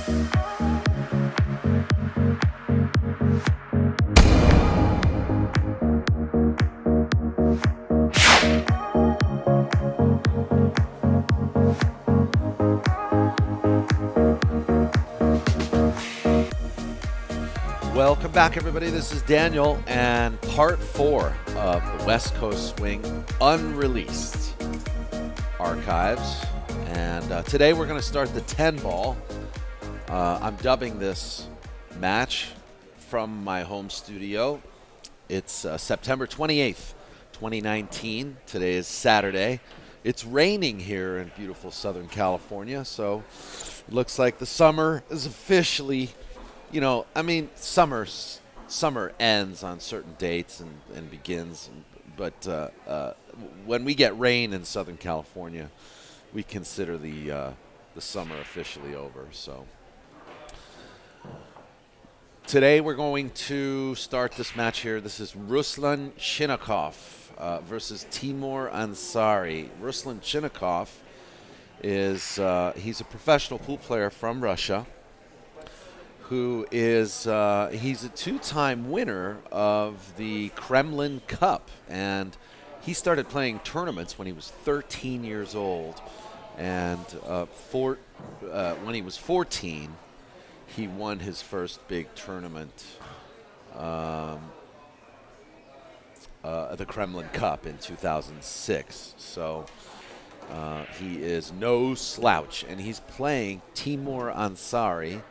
Welcome back, everybody. This is Daniel, and part 4 of the West Coast Swing Unreleased Archives. And today we're going to start the 10 ball. I'm dubbing this match from my home studio. It's September 28th, 2019. Today is Saturday. It's raining here in beautiful Southern California, so it looks like the summer is officially... You know, I mean, summer ends on certain dates and begins, but when we get rain in Southern California, we consider the summer officially over. So today we're going to start this match here. This is Ruslan CHINAHOV versus Teymour ANSARI. Ruslan CHINAHOV is he's a professional pool player from Russia, who is he's a 2-time winner of the Kremlin Cup, and he started playing tournaments when he was 13 years old, and when he was 14 he won his first big tournament, the Kremlin Cup in 2006. So he is no slouch, and he's playing Teymour ANSARI,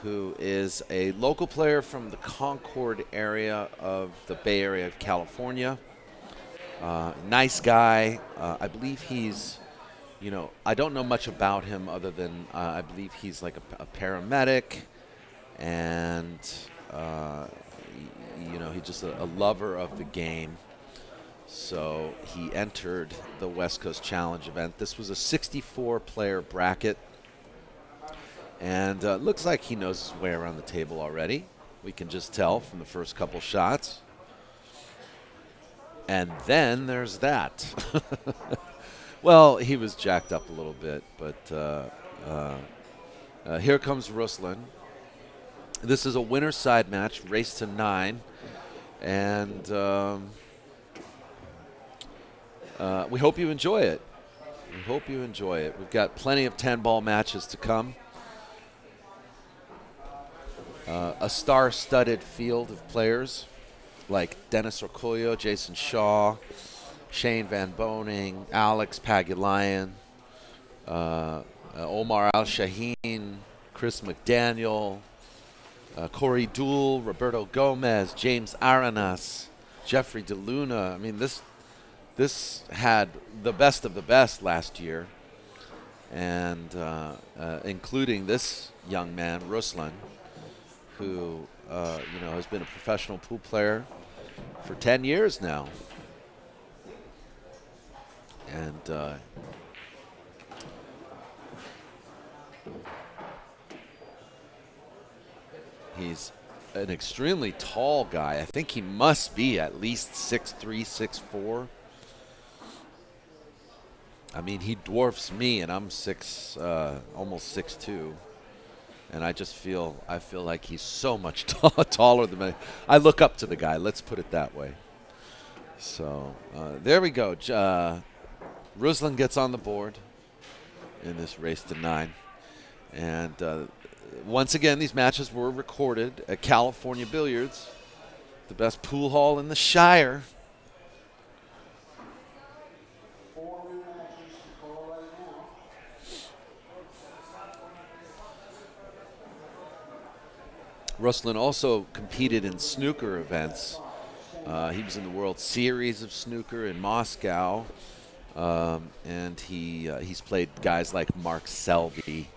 who is a local player from the Concord area of the Bay Area of California. Nice guy. I believe he's, you know, I don't know much about him other than I believe he's like a paramedic, and, you know, he's just a lover of the game. So he entered the West Coast Challenge event. This was a 64-player bracket. And looks like he knows his way around the table already. We can just tell from the first couple shots. And then there's that. Well, he was jacked up a little bit, but here comes Ruslan. This is a winner's side match, race to 9. And we hope you enjoy it. We hope you enjoy it. We've got plenty of 10-ball matches to come. A star-studded field of players like Dennis Orcollo, Jason Shaw, Shane Van Boning, Alex Pagulayan, Omar Al-Shaheen, Chris McDaniel, Corey Dool, Roberto Gomez, James Aranas, Jeffrey DeLuna. I mean, this had the best of the best last year, and including this young man, Ruslan, who you know, has been a professional pool player for 10 years now. And he's an extremely tall guy. I think he must be at least 6'3", 6'4". I mean, he dwarfs me, and I'm almost 6'2". And I feel like he's so much taller than me. I look up to the guy. Let's put it that way. So there we go. Ruslan gets on the board in this race to 9. And once again, these matches were recorded at California Billiards, the best pool hall in the Shire. Ruslan also competed in snooker events. He was in the World Series of Snooker in Moscow, and he's played guys like Mark Selby,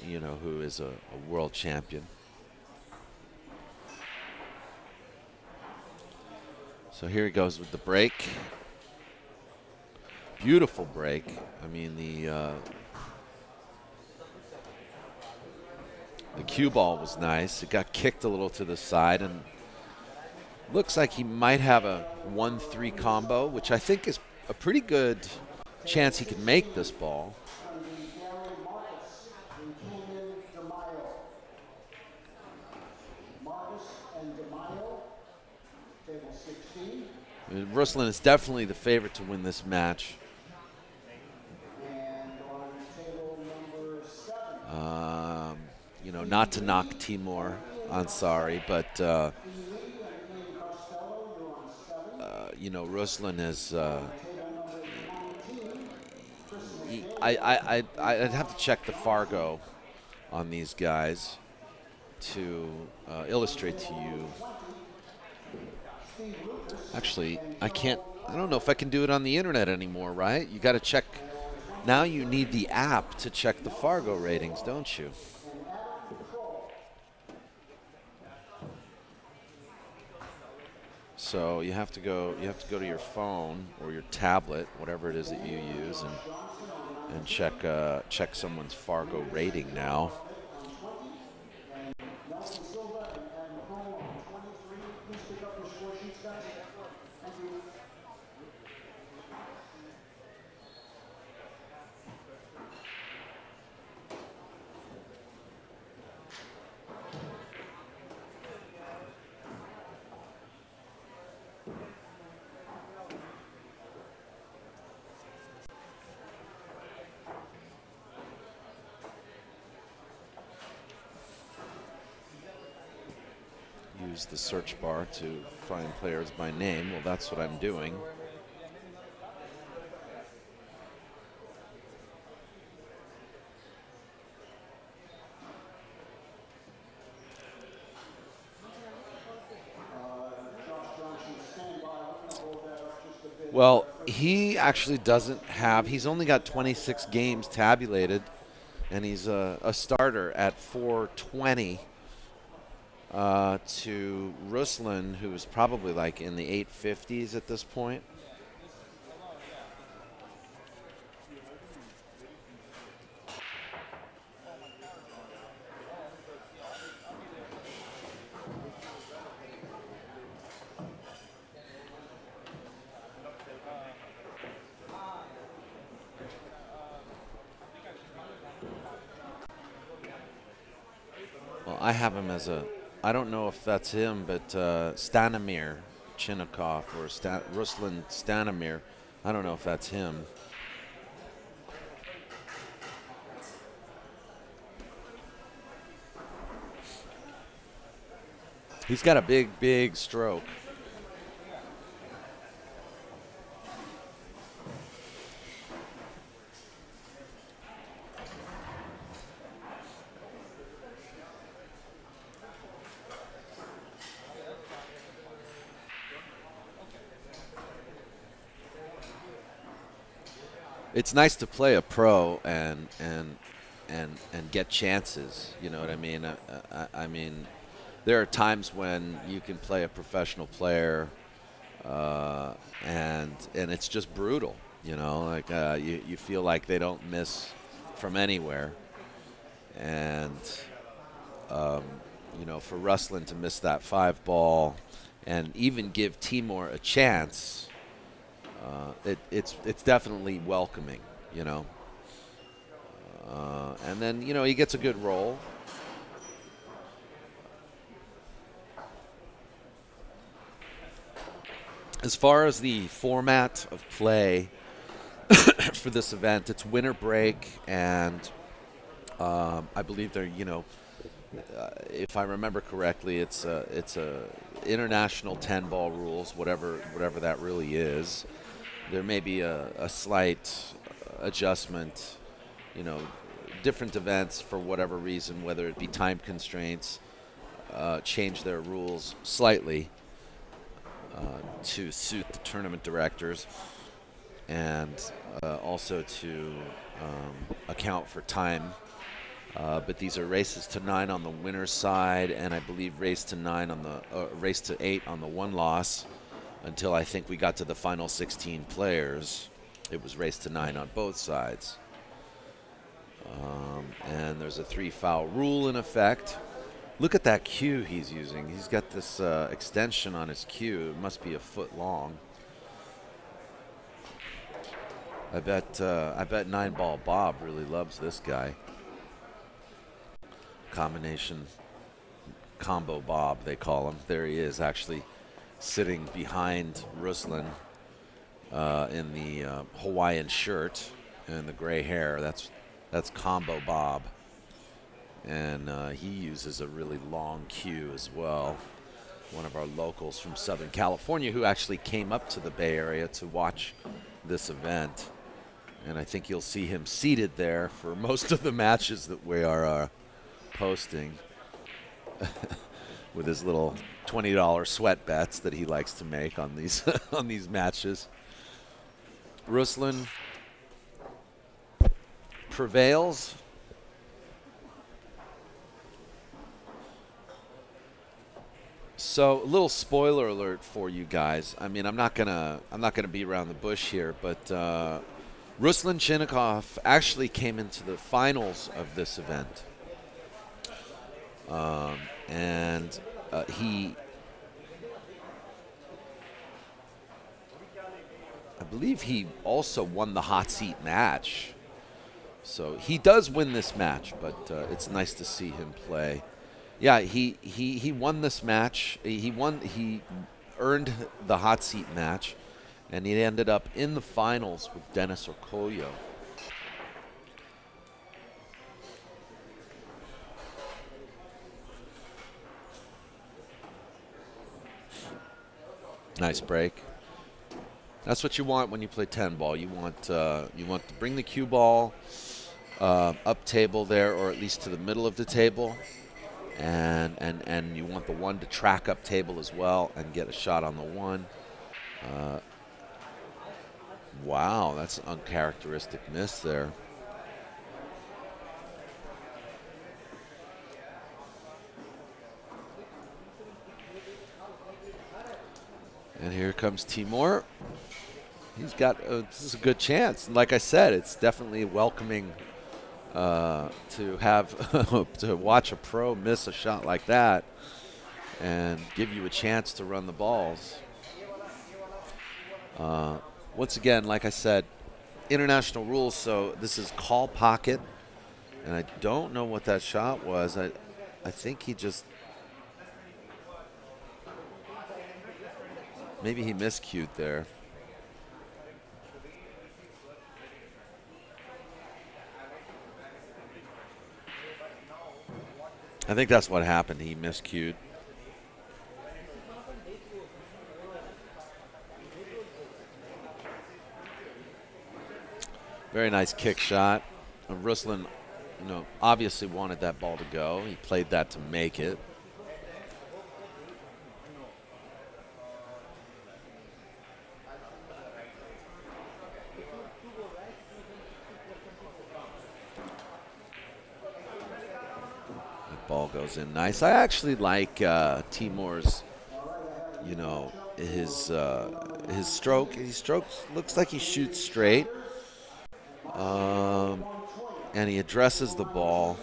you know, who is a world champion. So here he goes with the break. Beautiful break. I mean, the cue ball was nice. It got kicked a little to the side, and looks like he might have a 1-3 combo, which I think is a pretty good chance he can make this ball. Ruslan is definitely the favorite to win this match. You know, not to knock Teymour ANSARI, but you know, Ruslan is. I'd have to check the Fargo on these guys to illustrate to you. Actually, I can't. I don't know if I can do it on the internet anymore, right? You got to check. Now you need the app to check the Fargo ratings, don't you? So you have to go. You have to go to your phone or your tablet, whatever it is that you use, and check someone's Fargo rating now. Use the search bar to find players by name. Well, that's what I'm doing. Well, he actually doesn't have, he's only got 26 games tabulated, and he's a starter at 420 to Ruslan, who's probably like in the 850s at this point. Well, I have him as a, I don't know if that's him, but Stanimir CHINAHOV or Ruslan Stanimir. I don't know if that's him. He's got a big, big stroke. It's nice to play a pro and get chances. You know what I mean? I mean, there are times when you can play a professional player, and it's just brutal. You know, like you feel like they don't miss from anywhere, and you know, for Ruslan to miss that 5 ball and even give Teymour a chance. It's definitely welcoming, you know. And then, you know, he gets a good roll. As far as the format of play for this event, it's winner break, and I believe they're, you know, if I remember correctly, it's a international 10-ball rules, whatever that really is. There may be a slight adjustment, you know, different events for whatever reason, whether it be time constraints, change their rules slightly to suit the tournament directors, and also to account for time. But these are races to 9 on the winner's side, and I believe race to 9 on the race to 8 on the one loss. Until I think we got to the final 16 players, it was race to 9 on both sides. And there's a 3-foul rule in effect. Look at that cue he's using. He's got this extension on his cue. It must be a foot long. I bet 9-ball Bob really loves this guy. Combination combo Bob, they call him. There he is, actually sitting behind Ruslan in the Hawaiian shirt and the gray hair. That's Combo Bob. And he uses a really long cue as well. One of our locals from Southern California who actually came up to the Bay Area to watch this event. And I think you'll see him seated there for most of the matches that we are posting with his little $20 sweat bets that he likes to make on these on these matches. Ruslan prevails. So, a little spoiler alert for you guys. I mean, I'm not gonna be around the bush here, but Ruslan CHINAHOV actually came into the finals of this event, and he, I believe, he also won the hot seat match. So he does win this match, but it's nice to see him play. Yeah, he won this match. He earned the hot seat match, and he ended up in the finals with Dennis Okoye. Nice break. That's what you want when you play 10 ball. You want to bring the cue ball up table there, or at least to the middle of the table. And you want the one to track up table as well and get a shot on the one. Wow, that's an uncharacteristic miss there. And here comes Teymour. He's got this is a good chance. And like I said, it's definitely welcoming to have to watch a pro miss a shot like that and give you a chance to run the balls. Once again, like I said, international rules, so this is call pocket, and I don't know what that shot was. I think he just, maybe he miscued there. I think that's what happened. He miscued. Very nice kick shot. Ruslan, obviously wanted that ball to go. He played that to make it. Ball goes in nice. I actually like Teymour's, his stroke. He strokes, looks like he shoots straight, and he addresses the ball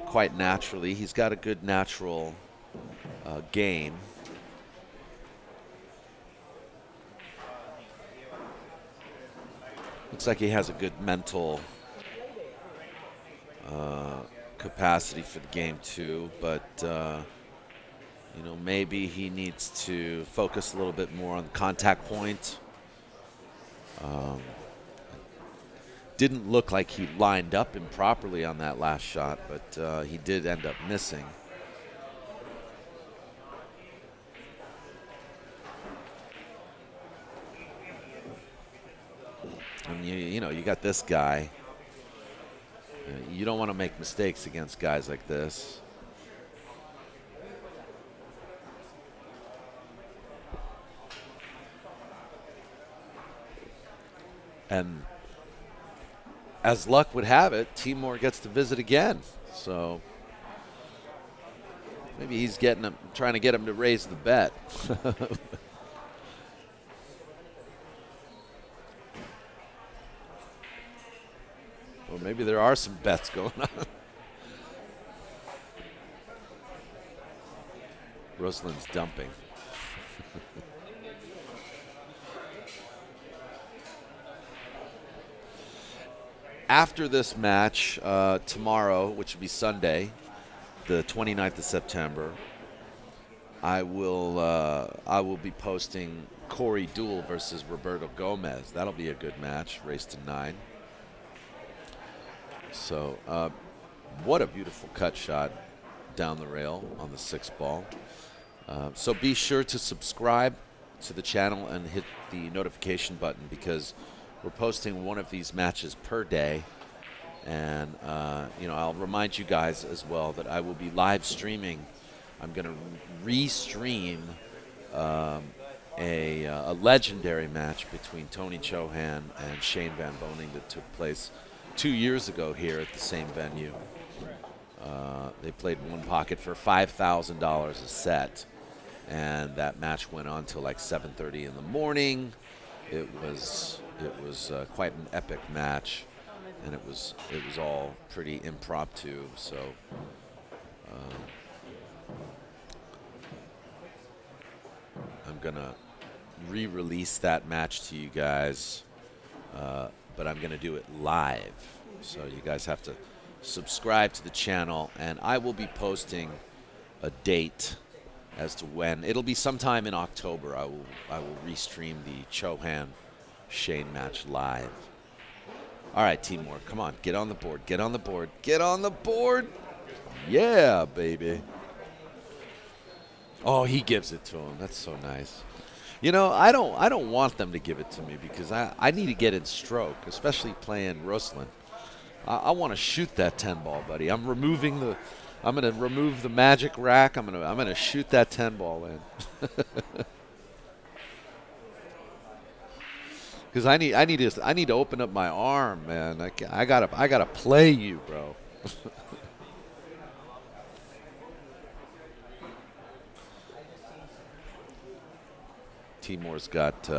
quite naturally. He's got a good natural game. Looks like he has a good mental capacity for the game too, but maybe he needs to focus a little bit more on the contact point. Didn't look like he lined up improperly on that last shot, but he did end up missing. And you got this guy. You don't want to make mistakes against guys like this. And as luck would have it, Teymour gets to visit again. So maybe he's trying to get him to raise the bet. Or maybe there are some bets going on. Ruslan's dumping. After this match, tomorrow, which will be Sunday, the 29th of September, I will be posting Corey Duel versus Roberto Gomez. That'll be a good match. Race to 9. So, what a beautiful cut shot down the rail on the 6th ball. So be sure to subscribe to the channel and hit the notification button, because we're posting one of these matches per day. And, you know, I'll remind you guys as well that I will be live streaming. I'm going to re-stream a legendary match between Tony Chohan and Shane Van Boening that took place 2 years ago here at the same venue. They played one pocket for $5,000 a set, and that match went on till like 7:30 in the morning. It was quite an epic match, and it was all pretty impromptu. So. I'm going to re-release that match to you guys, but I'm going to do it live. So you guys have to subscribe to the channel, and I will be posting a date as to when. It'll be sometime in October. I will restream the Chohan-Shane match live. All right, Teymour, come on. Get on the board. Get on the board. Get on the board. Yeah, baby. Oh, he gives it to him. That's so nice. You know, I don't want them to give it to me, because I need to get in stroke, especially playing Ruslan. I want to shoot that 10 ball, buddy. I'm going to remove the magic rack. I'm going to shoot that 10 ball in. Cuz I need to open up my arm, man. I got to play you, bro. Teymour's got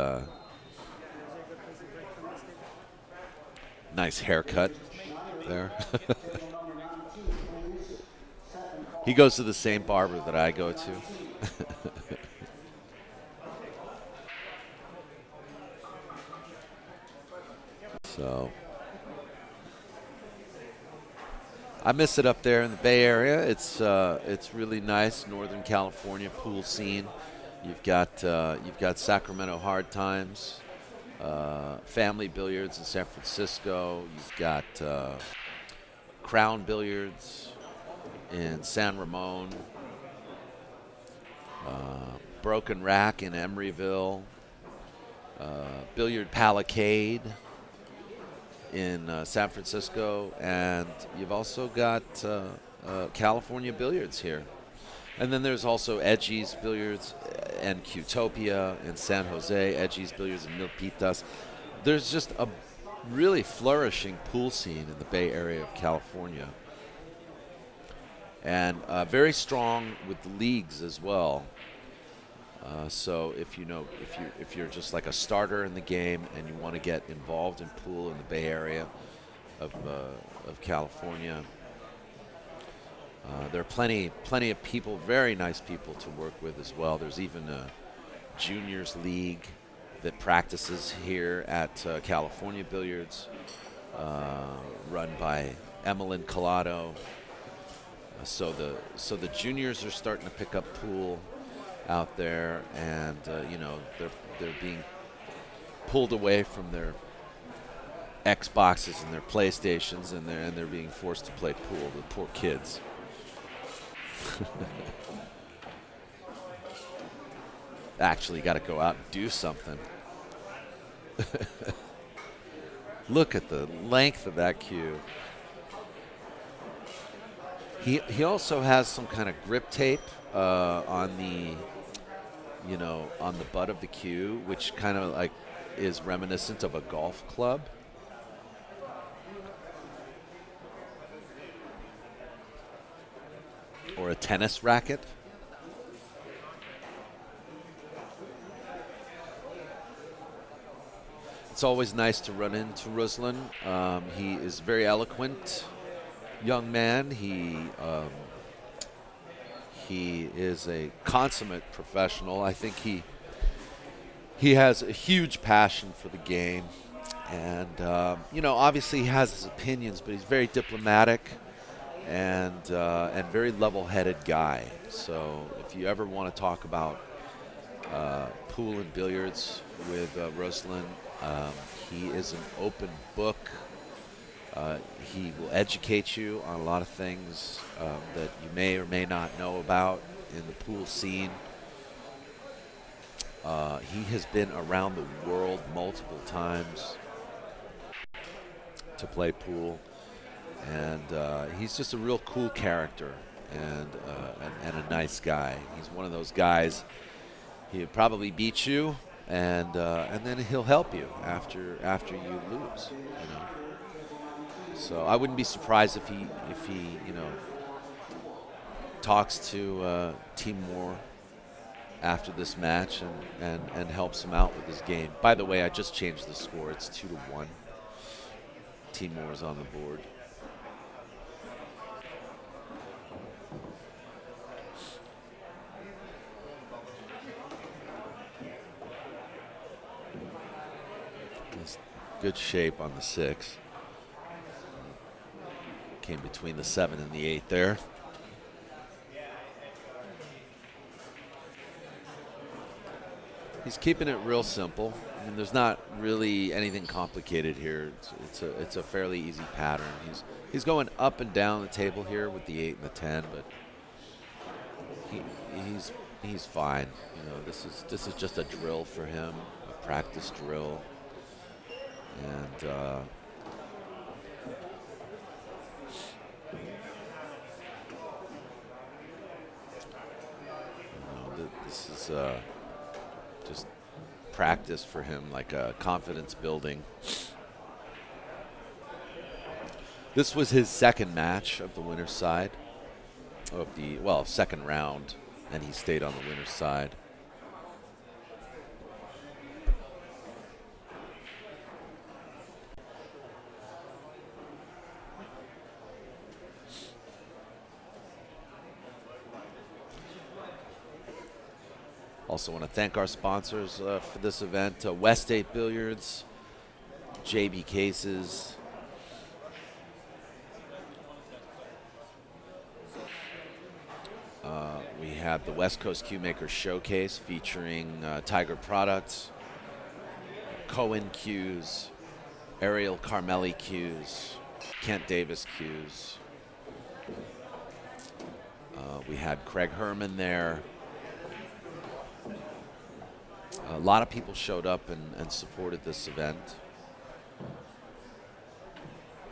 nice haircut there. He goes to the same barber that I go to. So I miss it up there in the Bay Area. It's really nice. Northern California pool scene. You've got Sacramento Hard Times, Family Billiards in San Francisco. You've got Crown Billiards in San Ramon, Broken Rack in Emeryville, Billiard Palisade in San Francisco, and you've also got California Billiards here. And then there's also Edgy's Billiards and Qtopia in San Jose, Edgy's Billiards in Milpitas. There's just a really flourishing pool scene in the Bay Area of California. And very strong with the leagues as well. So if you're just like a starter in the game and you want to get involved in pool in the Bay Area of California, there are plenty of people, very nice people to work with as well. There's even a juniors league that practices here at California Billiards, run by Emmeline Collado. So the juniors are starting to pick up pool out there, and you know, they're being pulled away from their Xboxes and their PlayStations, and they're being forced to play pool. The poor kids. Actually got to go out and do something. Look at the length of that cue. He also has some kind of grip tape on the butt of the cue, which kind of like is reminiscent of a golf club. Or a tennis racket. It's always nice to run into Ruslan. He is very eloquent young man. He is a consummate professional. I think he has a huge passion for the game, and you know, obviously he has his opinions, but he's very diplomatic. and very level-headed guy. So if you ever want to talk about pool and billiards with Ruslan, he is an open book. He will educate you on a lot of things that you may or may not know about in the pool scene. He has been around the world multiple times to play pool, and he's just a real cool character and a nice guy. He's one of those guys. He'll probably beat you, and then he'll help you after you lose. You know. So I wouldn't be surprised if he talks to Teymour after this match and helps him out with his game. By the way, I just changed the score. It's 2-1. Teymour is on the board. He's good shape on the 6. Came between the 7 and the 8 there. He's keeping it real simple. I mean, there's not really anything complicated here. It's a fairly easy pattern. He's going up and down the table here with the 8 and the 10, but he's fine. You know, this is just a drill for him, a practice drill, and this is just practice for him, like a confidence building. This was his second match of the winner's side, of the, well, second round, and he stayed on the winner's side. Also want to thank our sponsors for this event, West 8 Billiards, JB Cases, we have the West Coast Cue Maker Showcase featuring Tiger products, Cohen cues, Ariel Carmelli cues, Kent Davis cues. We had Craig Herman there. A lot of people showed up and supported this event,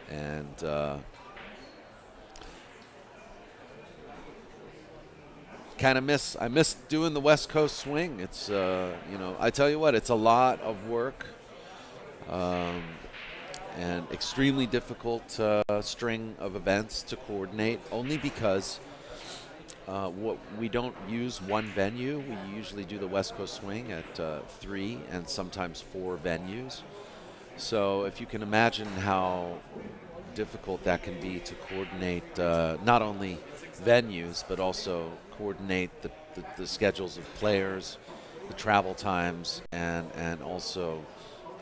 and I miss doing the West Coast swing. It's you know, I tell you what, it's a lot of work and extremely difficult string of events to coordinate, only because we don't use one venue. We usually do the West Coast Swing at 3 and sometimes 4 venues. So if you can imagine how difficult that can be to coordinate not only venues, but also coordinate the schedules of players, the travel times, and also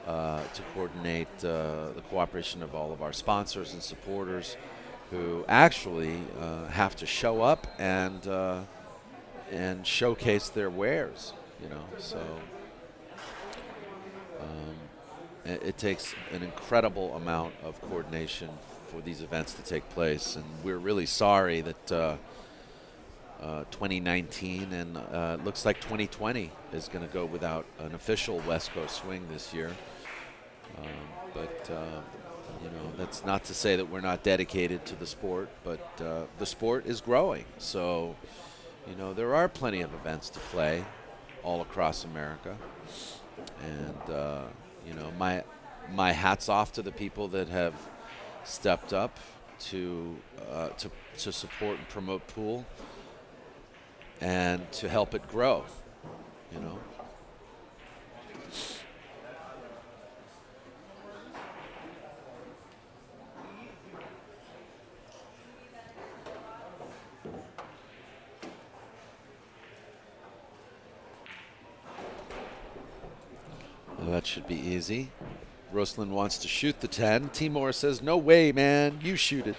to coordinate the cooperation of all of our sponsors and supporters, who actually have to show up and showcase their wares, you know. So it takes an incredible amount of coordination for these events to take place, and we're really sorry that 2019 and it looks like 2020 is going to go without an official West Coast Swing this year. But you know, that's not to say that we're not dedicated to the sport, but the sport is growing. So, you know, there are plenty of events to play all across America. And, you know, my hat's off to the people that have stepped up to support and promote pool and to help it grow, you know. Well, that should be easy. Ruslan wants to shoot the 10. Teymour says, no way, man. You shoot it.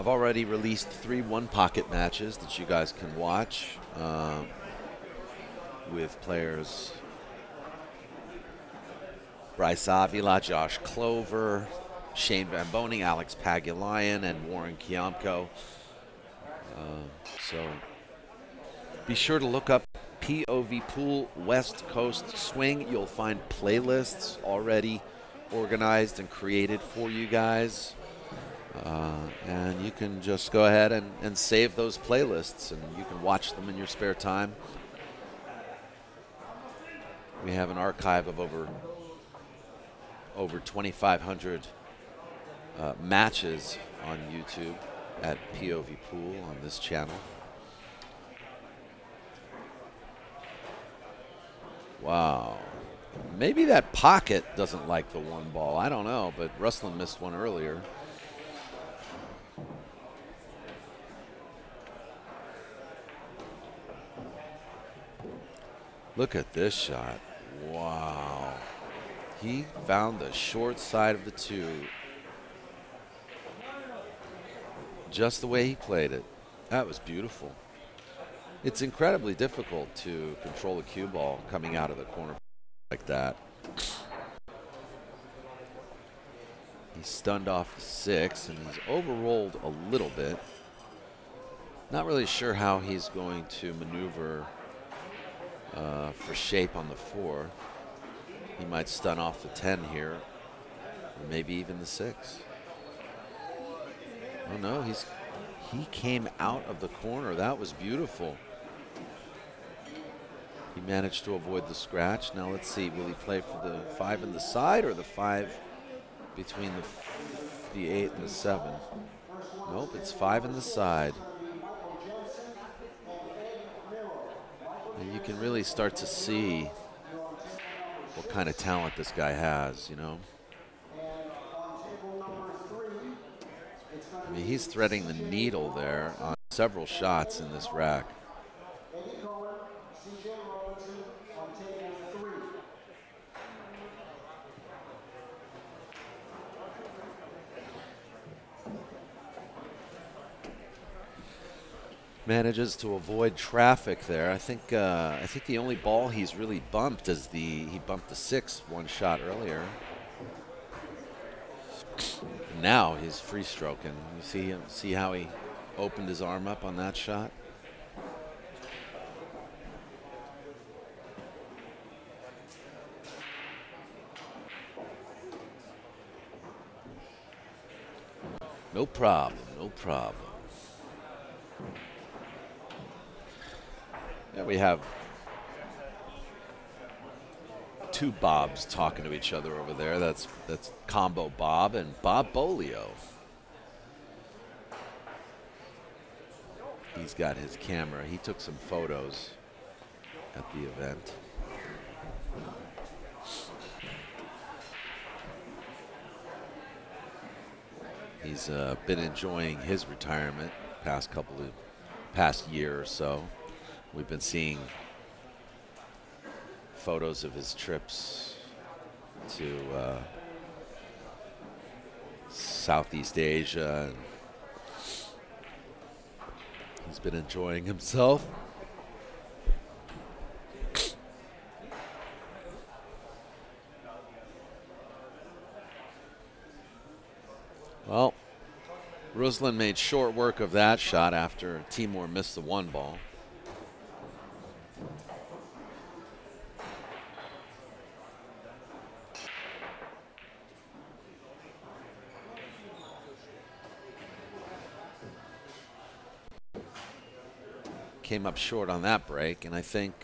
I've already released 3 one-pocket matches that you guys can watch with players Bryce Avila, Josh Clover, Shane Van Boning, Alex Pagulayan, and Warren Kiamko. So be sure to look up POVPOOL West Coast Swing. You'll find playlists already organized and created for you guys. And you can just go ahead and save those playlists, and you can watch them in your spare time. We have an archive of over 2,500 matches on YouTube at POVPOOL on this channel. Wow. Maybe that pocket doesn't like the one ball. I don't know, but Ruslan missed one earlier. Look at this shot. Wow. He found the short side of the 2 just the way he played it. That was beautiful. It's incredibly difficult to control a cue ball coming out of the corner like that. He's stunned off the 6, and he's overrolled a little bit. Not really sure how he's going to maneuver for shape on the 4. He might stun off the 10 here, or maybe even the 6. Oh no, he came out of the corner. That was beautiful. He managed to avoid the scratch. Now let's see, will he play for the 5 in the side or the 5 between the 8 and the 7? Nope, it's 5 in the side. And you can really start to see what kind of talent this guy has, you know. I mean, he's threading the needle there on several shots in this rack. Manages to avoid traffic there. I think the only ball he's really bumped is he bumped the 6 one shot earlier. Now he's free stroking. You see how he opened his arm up on that shot? No problem, no problem. Yeah, we have 2 Bobs talking to each other over there. That's Combo Bob and Bob Bolio. He's got his camera. He took some photos at the event. He's been enjoying his retirement past year or so. We've been seeing photos of his trips to Southeast Asia. And he's been enjoying himself. Well, Ruslan made short work of that shot after Teymour missed the 1 ball. Came up short on that break, and I think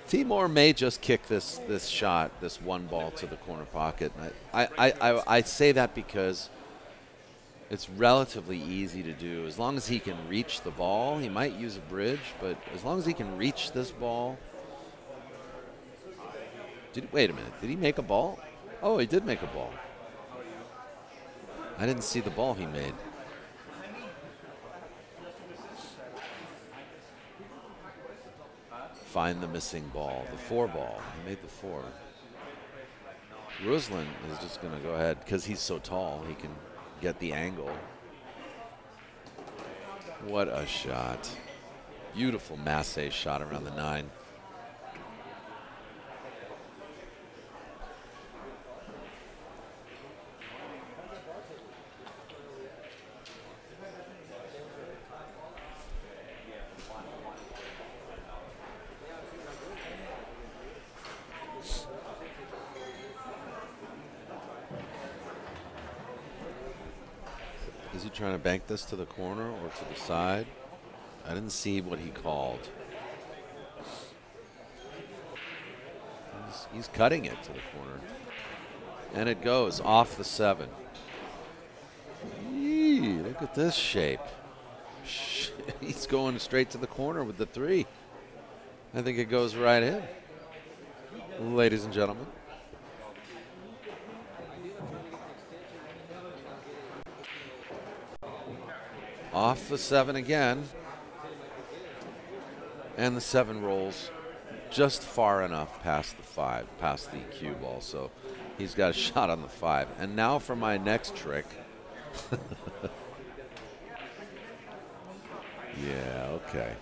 Teymour may just kick this shot, this 1 ball to the corner pocket. And I say that because it's relatively easy to do. As long as he can reach the ball, he might use a bridge, but as long as he can reach this ball. Wait a minute, did he make a ball? Oh, he did make a ball. I didn't see the ball he made. Find the missing ball, the 4 ball. He made the 4. Ruslan is just going to go ahead, because he's so tall, he can get the angle. What a shot. Beautiful masse shot around the 9. Is he trying to bank this to the corner or to the side? I didn't see what he called. He's cutting it to the corner. And it goes off the 7. Eee, look at this shape. He's going straight to the corner with the 3. I think it goes right in. Ladies and gentlemen. Off the 7 again. And the 7 rolls just far enough past the 5, past the cue ball. So he's got a shot on the 5. And now for my next trick. Yeah, okay.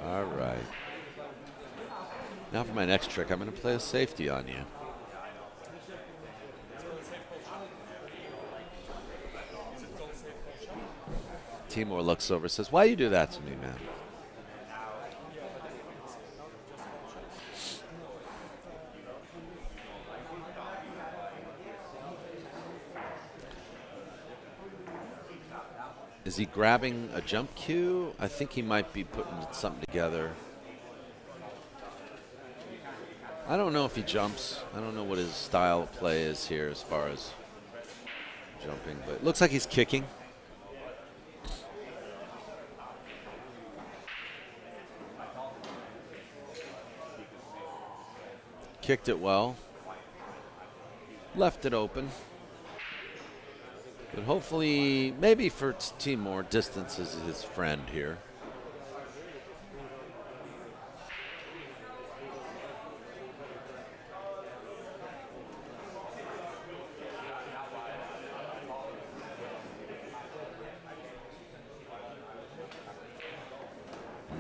All right. Now for my next trick, I'm going to play a safety on you. Teymour looks over and says, "Why you do that to me, man?" Is he grabbing a jump cue? I think he might be putting something together. I don't know if he jumps. I don't know what his style of play is here as far as jumping, but it looks like he's kicking. Kicked it well. Left it open. But hopefully, maybe for Teymour, distance is his friend here.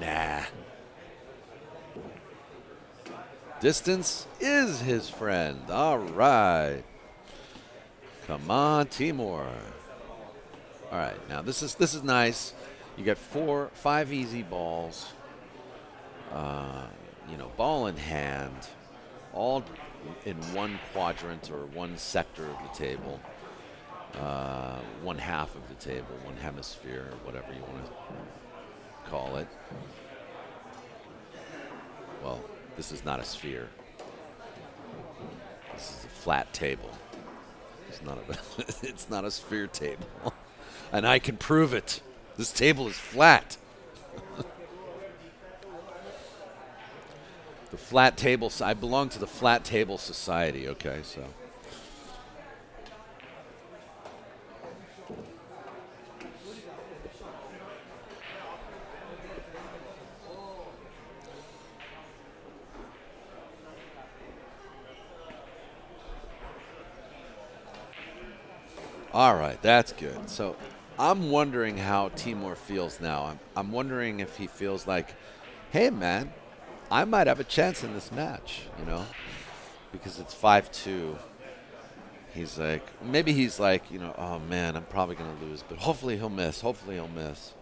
Nah. Distance is his friend. All right. Come on, Teymour. All right, now this is nice. You got 5 easy balls. You know, ball in hand, all in one quadrant or one sector of the table, one half of the table, one hemisphere, or whatever you want to call it. Well, this is not a sphere. This is a flat table. It's not a sphere table. And I can prove it. This table is flat. The flat table, I belong to the flat table society, okay, so. All right, that's good. So I'm wondering how Teymour feels now. I'm wondering if he feels like, hey, man, I might have a chance in this match, you know, because it's 5-2. He's like, maybe he's like, you know, oh, man, I'm probably going to lose, but hopefully he'll miss. Hopefully he'll miss.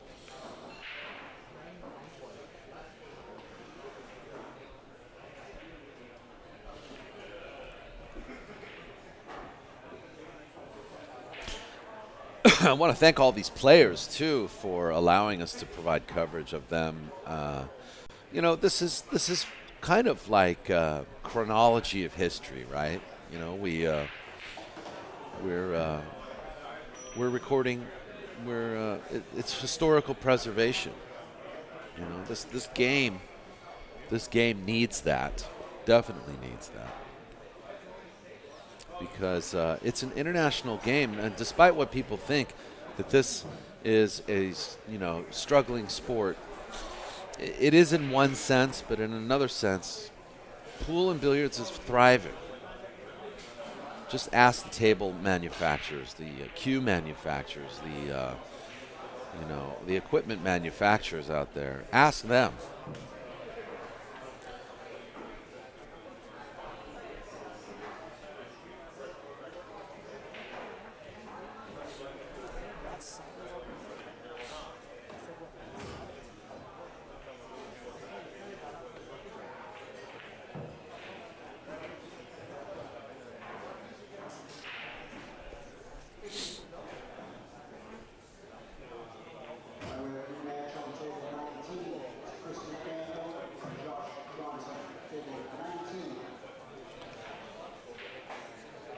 I want to thank all these players, too, for allowing us to provide coverage of them. You know, this is kind of like chronology of history, right? You know, we're recording. It's historical preservation. You know, this game needs that. Definitely needs that. Because it's an international game, and despite what people think that this is a struggling sport, it is in one sense, but in another sense, pool and billiards is thriving. Just ask the table manufacturers, the cue manufacturers, the the equipment manufacturers out there. Ask them.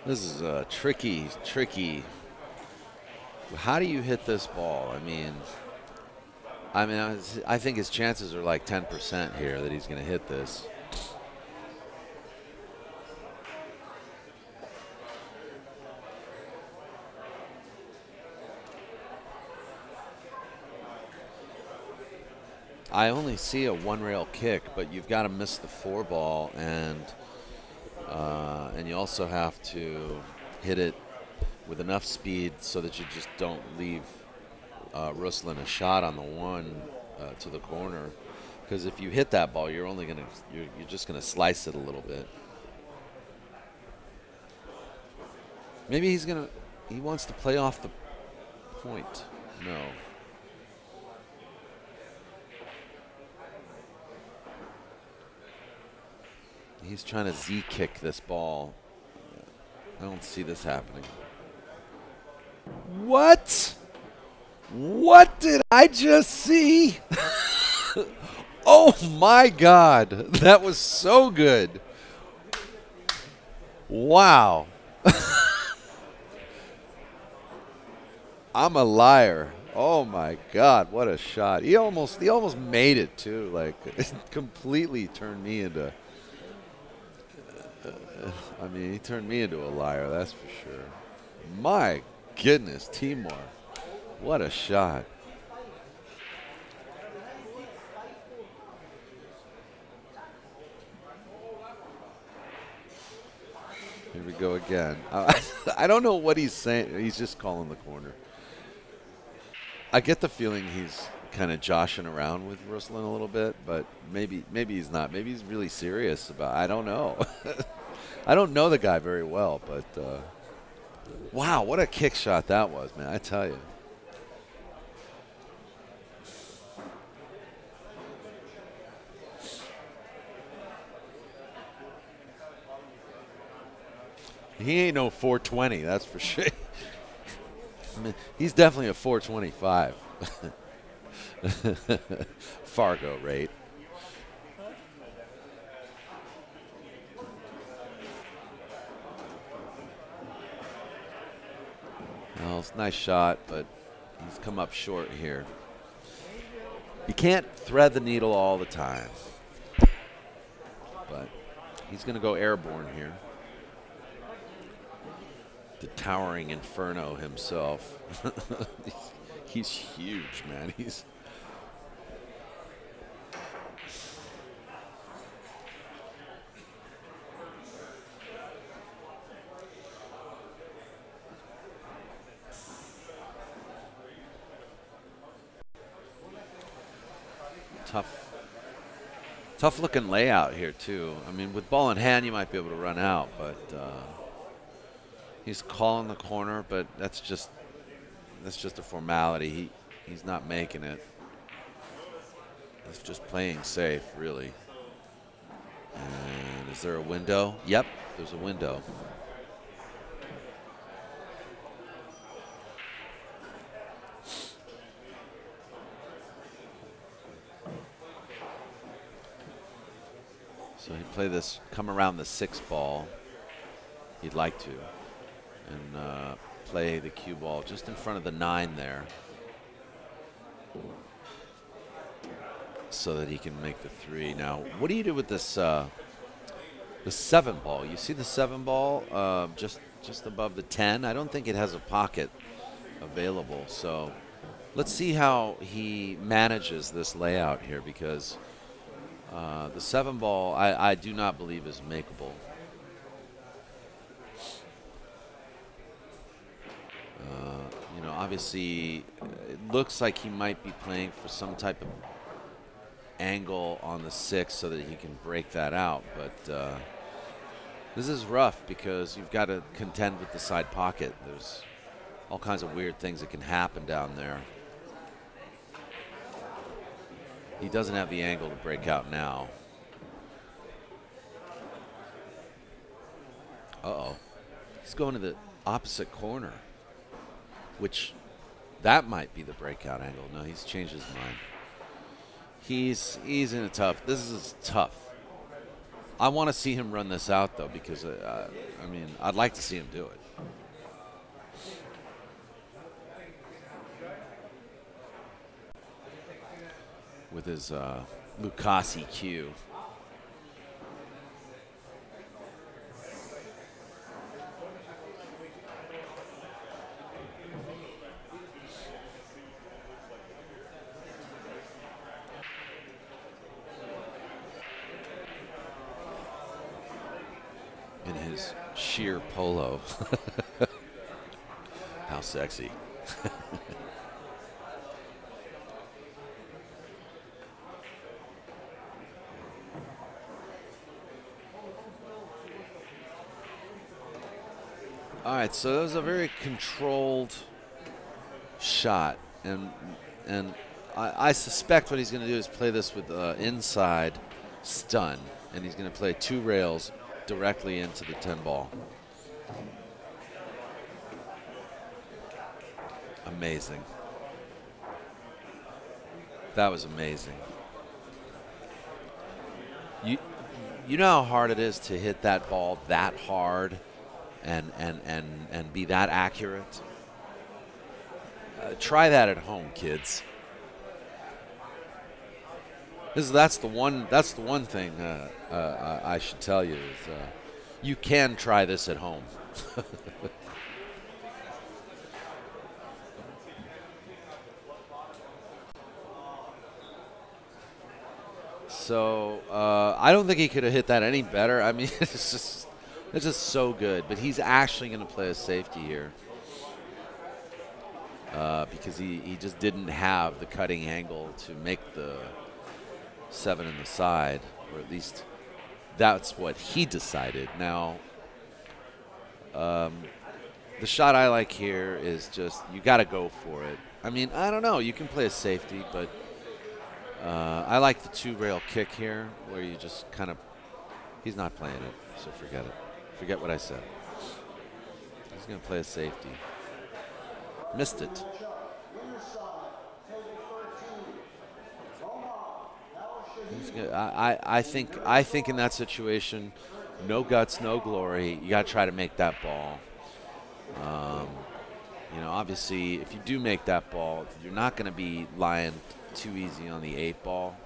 This is a tricky. How do you hit this ball? I think his chances are like 10% here that he's going to hit this. I only see a one-rail kick, but you've got to miss the 4 ball, and you also have to hit it with enough speed so that you just don't leave Ruslan a shot on the 1 to the corner. Because if you hit that ball, you're just gonna slice it a little bit. Maybe he wants to play off the point. No. He's trying to Z-kick this ball. I don't see this happening. What? What did I just see? Oh my God. That was so good. Wow. I'm a liar. Oh my God, what a shot. He almost made it too. Like, it completely turned me into he turned me into a liar, that's for sure. My goodness, Teymour. What a shot. Here we go again. I don't know what he's saying. He's just calling the corner. I get the feeling he's kind of joshing around with Ruslan a little bit, but maybe he's not. Maybe he's really serious about it. I don't know. I don't know the guy very well, but wow, what a kick shot that was, man, I tell you. He ain't no 420, that's for sure. He's definitely a 425. Fargo rate. Well, it's a nice shot, but he's come up short here. You can't thread the needle all the time, but he's going to go airborne here. The towering inferno himself. He's huge, man. He's tough looking layout here too. I mean, with ball in hand, you might be able to run out, but he's calling the corner, but that's just a formality. He's not making it. He's just playing safe, really. And is there a window? Yep, there's a window. So he'd play this, come around the 6 ball. He'd like to. And play the cue ball just in front of the 9 there. So that he can make the 3. Now, what do you do with this, the 7 ball? You see the 7 ball just above the 10? I don't think it has a pocket available. So let's see how he manages this layout here, because the 7 ball I do not believe is makeable. obviously, it looks like he might be playing for some type of angle on the 6 so that he can break that out. But this is rough because you've got to contend with the side pocket. There's all kinds of weird things that can happen down there. He doesn't have the angle to break out now. Uh-oh. He's going to the opposite corner, which that might be the breakout angle. No, he's changed his mind. He's in a tough. This is tough. I want to see him run this out, though, because, I mean, I'd like to see him do it. With his Lucasi cue. In his sheer polo. How sexy. All right, so that was a very controlled shot, and I suspect what he's going to do is play this with inside stun, and he's going to play 2 rails directly into the 10 ball. Amazing. That was amazing. You know how hard it is to hit that ball that hard and be that accurate? Try that at home, kids. That's the one thing I should tell you is you can try this at home. So I don't think he could have hit that any better. I mean, it's just so good. But he's actually going to play a safety here because he just didn't have the cutting angle to make the 7 in the side, or at least that's what he decided. Now, the shot I like here is just you got to go for it. I mean, I don't know. You can play a safety, but I like the 2-rail kick here where you just kind of – he's not playing it, so forget it. Forget what I said. He's going to play a safety. Missed it. I think in that situation, no guts, no glory. You got to try to make that ball. You know, obviously, if you do make that ball, you're not going to be lying too easy on the 8 ball.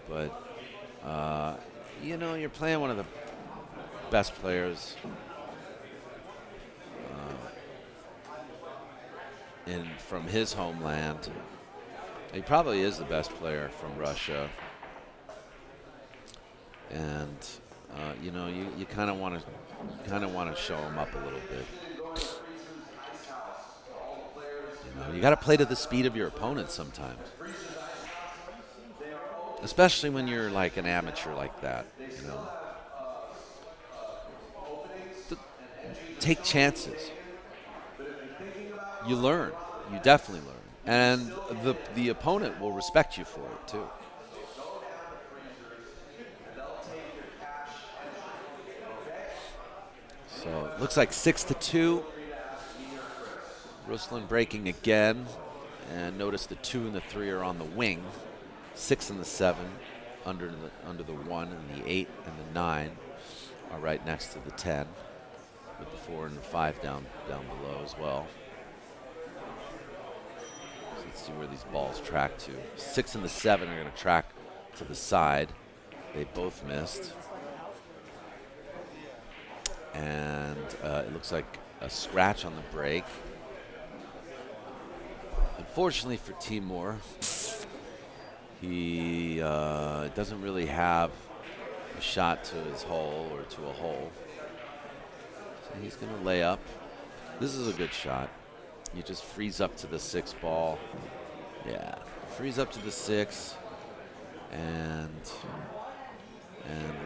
But you know, you're playing one of the best players from his homeland. He probably is the best player from Russia. And you know, you kind of want to show him up a little bit. You know, you got to play to the speed of your opponent sometimes, especially when you're like an amateur like that. You know, take chances. You learn. You definitely learn, and the opponent will respect you for it too. So it looks like 6-2. Ruslan breaking again, and notice the 2 and the 3 are on the wing. 6 and the 7 under the 1, and the 8 and the 9 are right next to the 10, with the 4 and the 5 down below as well. So let's see where these balls track to. 6 and the 7 are going to track to the side. They both missed. And it looks like a scratch on the break. Unfortunately for Teymour, he doesn't really have a shot to his hole or to a hole. So he's going to lay up. This is a good shot. You just freeze up to the 6 ball. Yeah, freeze up to the 6 and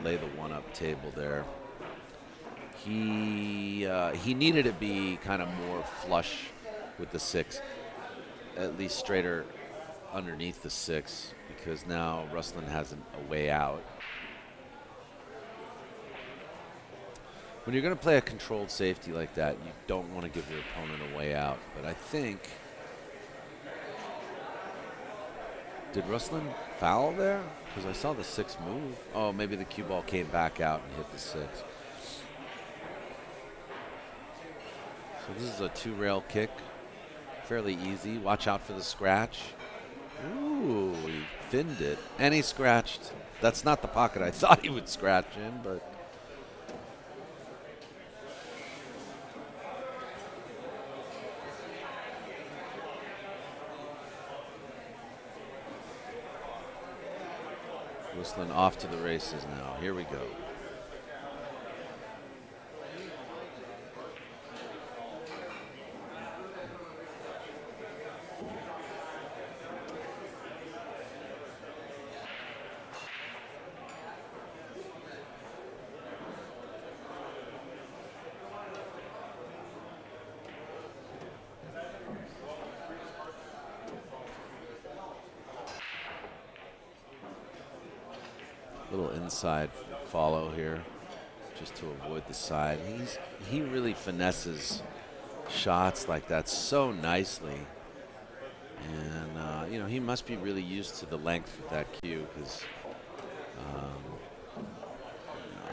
lay the 1-up table there. He needed to be kind of more flush with the 6, at least straighter underneath the 6, because now Ruslan has a way out. When you're going to play a controlled safety like that, you don't want to give your opponent a way out. But I think, did Ruslan foul there? Because I saw the 6 move. Oh, maybe the cue ball came back out and hit the 6. So this is a 2-rail kick, fairly easy. Watch out for the scratch. Ooh, he finned it, and he scratched. That's not the pocket I thought he would scratch in, but. Ruslan off to the races now. Here we go. Little inside follow here, just to avoid the side. He really finesses shots like that so nicely, and you know, he must be really used to the length of that cue, because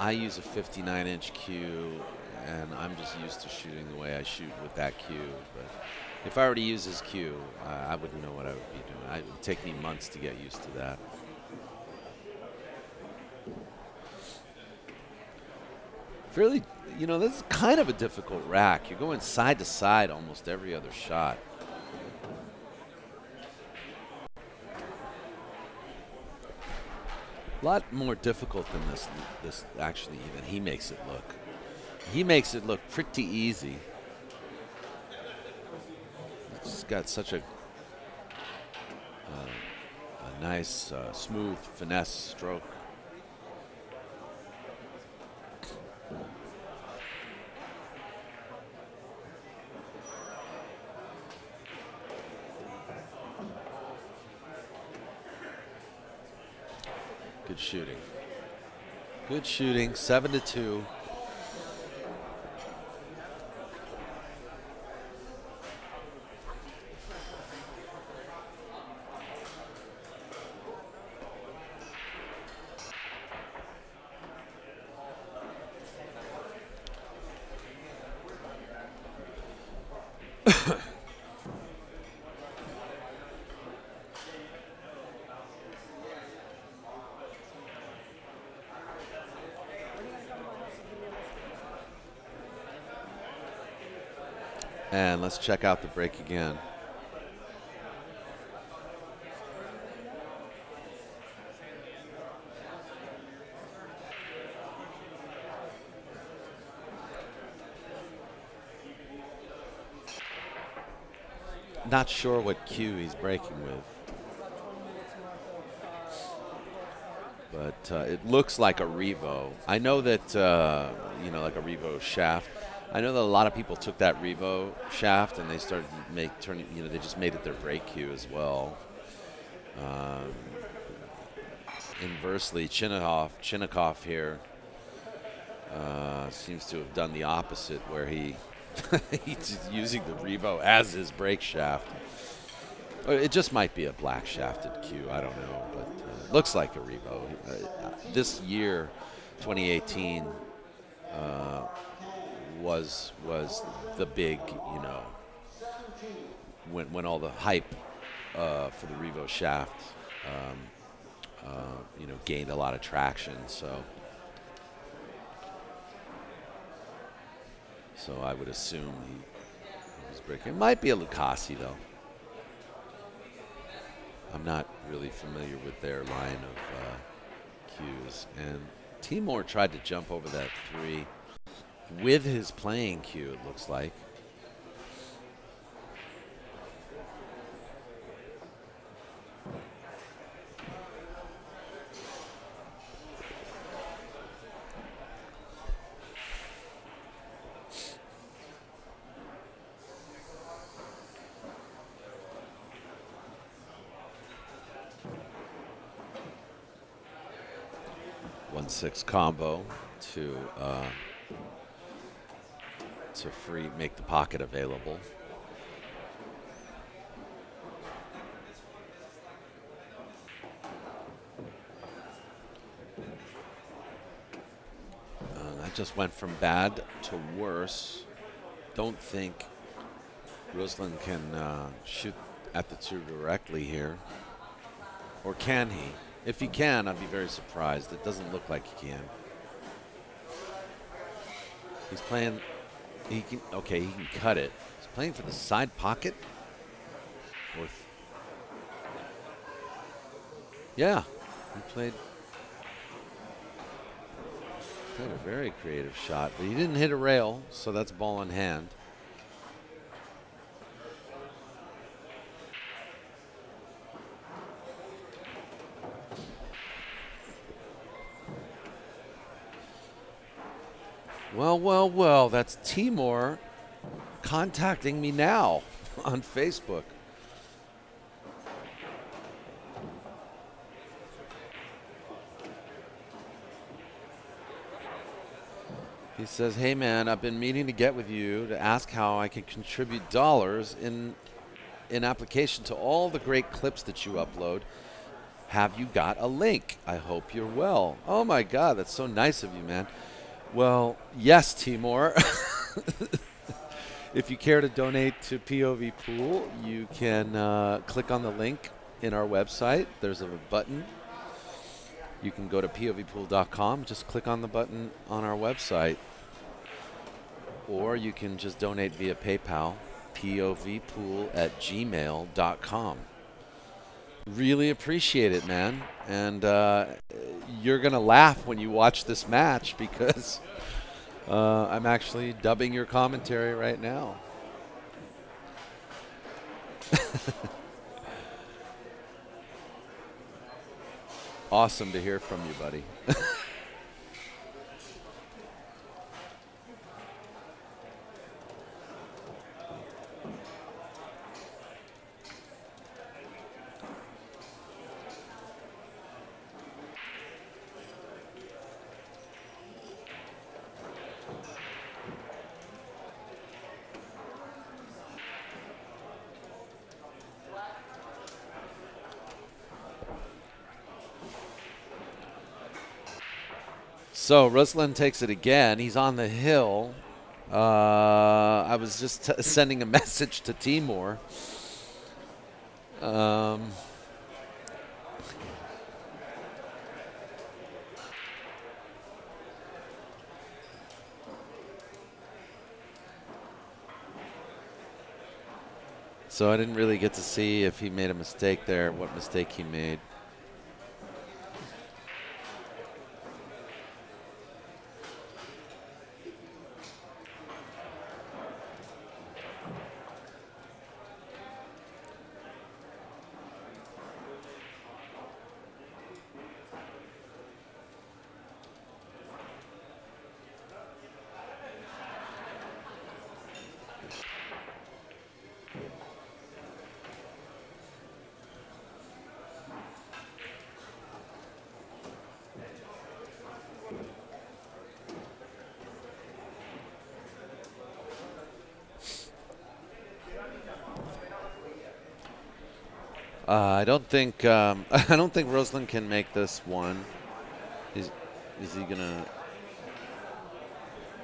I use a 59-inch cue, and I'm just used to shooting the way I shoot with that cue. But if I were to use his cue, I wouldn't know what I would be doing. It would take me months to get used to that. Really, you know, this is kind of a difficult rack. You're going side to side almost every other shot. A lot more difficult than this actually, even he makes it look. He makes it look pretty easy. He's got such a nice, smooth finesse stroke. Good shooting. Good shooting, 7-2. And let's check out the break again. Not sure what cue he's breaking with, but it looks like a Revo. I know that, you know, like a Revo shaft. I know that a lot of people took that Revo shaft and they started turning, you know, they just made it their break cue as well. Inversely, CHINAHOV here seems to have done the opposite, where he's using the Revo as his break shaft. It just might be a black shafted cue, I don't know, but it looks like a Revo. This year, 2018, was the big, you know, when all the hype for the Revo shaft, you know, gained a lot of traction. So I would assume he was breaking. It might be a Lucasi though. I'm not really familiar with their line of cues. And Teymour tried to jump over that 3 with his playing cue, it looks like. 1-6 combo to make the pocket available. That just went from bad to worse. Don't think Ruslan can shoot at the two directly here. Or can he? If he can, I'd be very surprised. It doesn't look like he can. He's playing, okay, he can cut it. He's playing for the side pocket. Yeah, he played a very creative shot, but he didn't hit a rail, so that's ball in hand. Well, well, well, that's Teymour contacting me now on Facebook. He says, hey man, I've been meaning to get with you to ask how I can contribute dollars in application to all the great clips that you upload. Have you got a link? I hope you're well. Oh my God, that's so nice of you, man. Well, yes, Teymour. If you care to donate to POVPOOL, you can click on the link in our website. There's a button. You can go to POVPOOL.com, just click on the button on our website. Or you can just donate via PayPal, POVPOOL@gmail.com. Really appreciate it, man. And you're going to laugh when you watch this match because I'm actually dubbing your commentary right now. Awesome to hear from you, buddy. So Ruslan takes it again. He's on the hill. I was just sending a message to Teymour. So I didn't really get to see if he made a mistake there, what mistake he made. I don't think Ruslan can make this one. Is he gonna?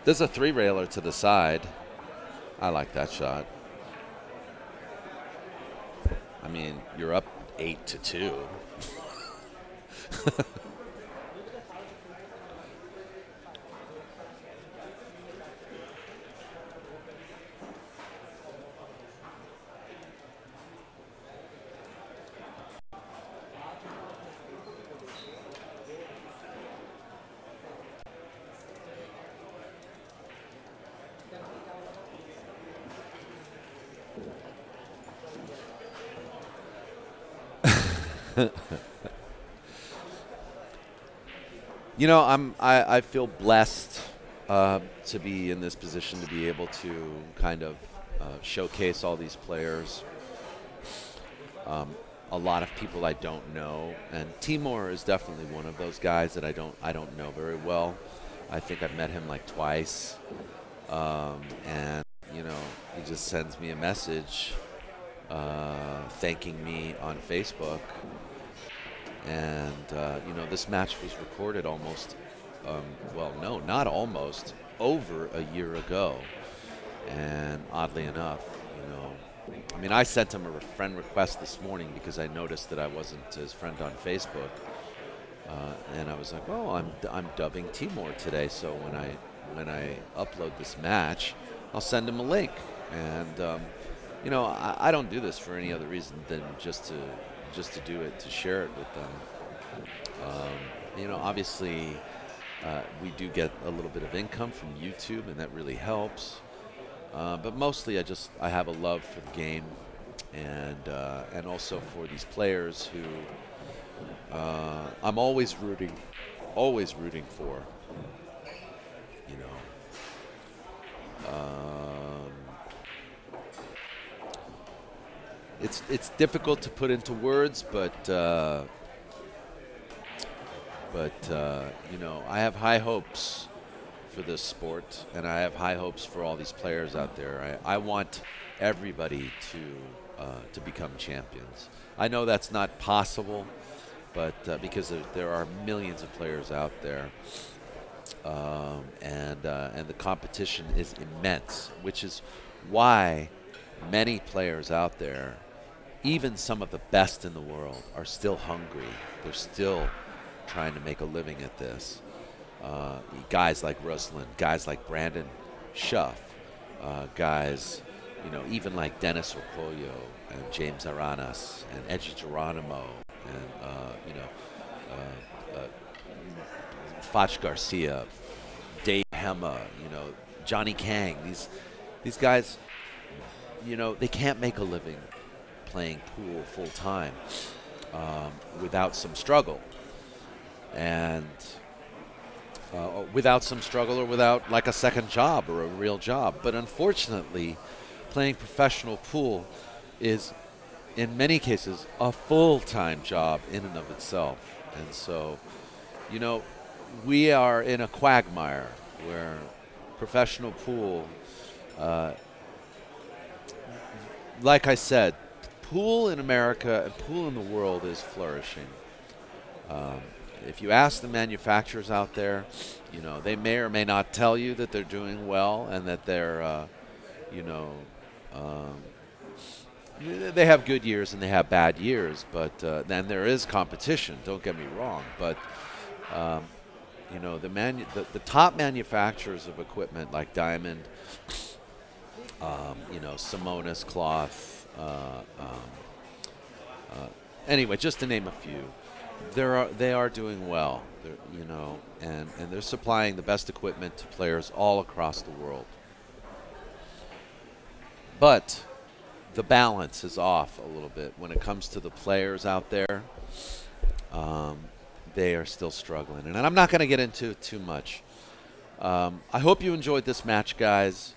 There's a three-railer to the side. I like that shot. I mean, you're up 8-2. You know, I feel blessed to be in this position to be able to kind of showcase all these players. a lot of people I don't know, and Teymour is definitely one of those guys that I don't know very well. I think I've met him like twice, and you know, he just sends me a message thanking me on Facebook, and you know, this match was recorded almost, well, no, not almost, over a year ago, and oddly enough, you know. I mean, I sent him a friend request this morning because I noticed that I wasn't his friend on Facebook, and I was like, "Oh, I'm dubbing Teymour today, so when I upload this match, I'll send him a link." And you know, I don't do this for any other reason than just to do it, to share it with them. You know, obviously, we do get a little bit of income from YouTube, and that really helps. But mostly, I have a love for the game, and also for these players who I'm always rooting for. You know, it's difficult to put into words, but you know, I have high hopes for this sport, and I have high hopes for all these players out there. I want everybody to become champions. I know that's not possible, but because there are millions of players out there, and the competition is immense, which is why many players out there, even some of the best in the world, are still hungry. They're still trying to make a living at this. Guys like Ruslan, guys like Brandon Schuff, guys, you know, even like Dennis Okoye and James Aranas and Edgy Geronimo and you know, Foch Garcia, Dave Hema, you know, Johnny Kang. These guys, you know, they can't make a living playing pool full time without some struggle, and without some struggle, or without like a second job or a real job. But unfortunately, playing professional pool is, in many cases, a full-time job in and of itself. And so, you know, we are in a quagmire where professional pool, like I said, pool in America and pool in the world is flourishing. If you ask the manufacturers out there, you know, they may or may not tell you that they're doing well and that they're, you know, they have good years and they have bad years, but then there is competition, don't get me wrong. But, you know, the top manufacturers of equipment like Diamond, you know, Simonis Cloth, anyway, just to name a few, they are doing well, you know, and they're supplying the best equipment to players all across the world. But the balance is off a little bit when it comes to the players out there. They are still struggling, and I'm not going to get into it too much. I hope you enjoyed this match, guys.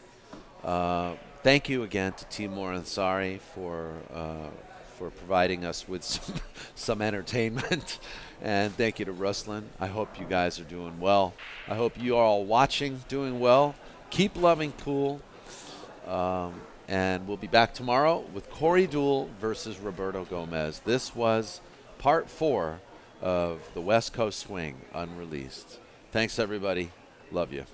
Thank you again to Teymour ANSARI for providing us with some entertainment, and thank you to Ruslan. I hope you guys are doing well. I hope you are all watching doing well. Keep loving pool, and we'll be back tomorrow with Corey Deuel versus Roberto Gomez. This was part 4 of the West Coast Swing Unreleased. Thanks, everybody. Love you.